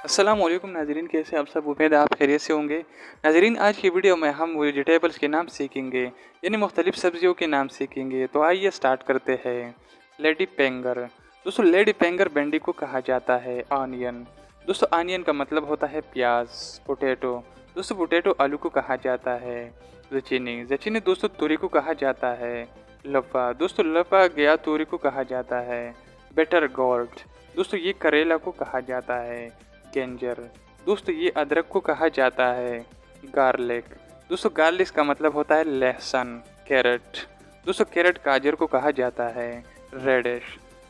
अस्सलामुअलैकुम नाज़रीन, कैसे आप सब? उम्मीद है आप खैरियत से होंगे। नाज़रीन, आज की वीडियो में हम वेजिटेबल्स के नाम सीखेंगे, यानी मुख्तलिफ सब्जियों के नाम सीखेंगे। तो आइए स्टार्ट करते हैं। लेडी पेंगर। दोस्तों, लेडी पेंगर भिंडी को कहा जाता है। ऑनियन। दोस्तों, ऑनियन का मतलब होता है प्याज। पोटैटो। दोस्तों, पोटैटो आलू को कहा जाता है। ज़ुचीनी। ज़ुचीनी दोस्तों तोरी को कहा जाता है। लफा। दोस्तों, लफा गया तोरी को कहा जाता है। Better gold. दोस्तों, ये करेला को कहा जाता है। गेंजर। दोस्तों, ये अदरक को कहा जाता है। गार्लिक। दोस्तों, गार्लिक का मतलब होता है लहसुन। कैरेट। दोस्तों, कैरेट गाजर को कहा जाता है। रेडिश।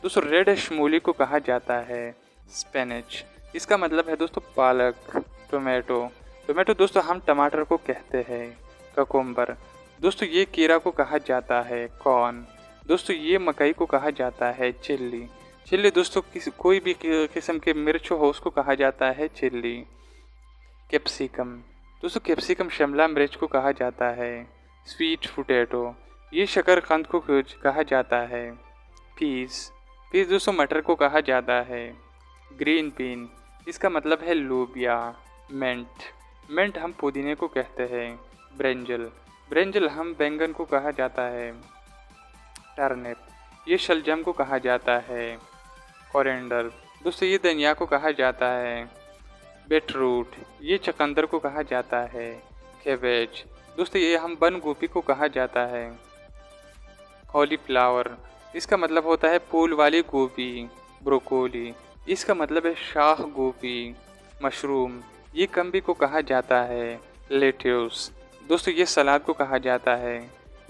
दोस्तों, रेडिश मूली को कहा जाता है। स्पिनच। इसका मतलब है दोस्तों पालक। टोमेटो। टोमेटो दोस्तों हम टमाटर को कहते हैं। ककुम्बर। दोस्तों, ये कीड़ा को कहा जाता है। कॉर्न। दोस्तों, ये मकई को कहा जाता है। चिल्ली। चिल्ली दोस्तों कोई भी किस्म के मिर्च हो उसको कहा जाता है चिल्ली। कैप्सिकम। दोस्तों, कैप्सिकम शिमला मिर्च को कहा जाता है। Sweet potato. ये शकरकंद को कहा जाता है। पीस। पीस दोस्तों मटर को कहा जाता है। Green bean. इसका मतलब है लोबिया। मिंट। मिंट हम पुदीने को कहते हैं। ब्रिंजल। ब्रिंजल हम बैंगन को कहा जाता है। टर्निप। ये शलजम को कहा जाता है। कोरिएंडर। दोस्तों, ये धनिया को कहा जाता है। बीटरूट। ये चुकंदर को कहा जाता है। कैबेज। दोस्तों, ये हम बंद गोभी को कहा जाता है। कॉलीफ्लावर। इसका मतलब होता है फूल वाली गोभी। ब्रोकोली। इसका मतलब है शाह गोभी। मशरूम। ये कम्बी को कहा जाता है। लेट्यूस। दोस्तों, ये सलाद को कहा जाता है।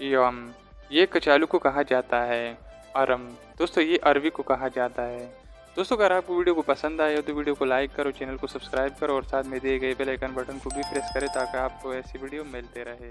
यम। ये कचालू को कहा जाता है। अरम। दोस्तों, ये अरवी को कहा जाता है। दोस्तों, अगर आपको वीडियो को पसंद आए हो तो वीडियो को लाइक करो, चैनल को सब्सक्राइब करो और साथ में दिए गए बेल आइकन बटन को भी प्रेस करें ताकि आपको ऐसी वीडियो मिलते रहे।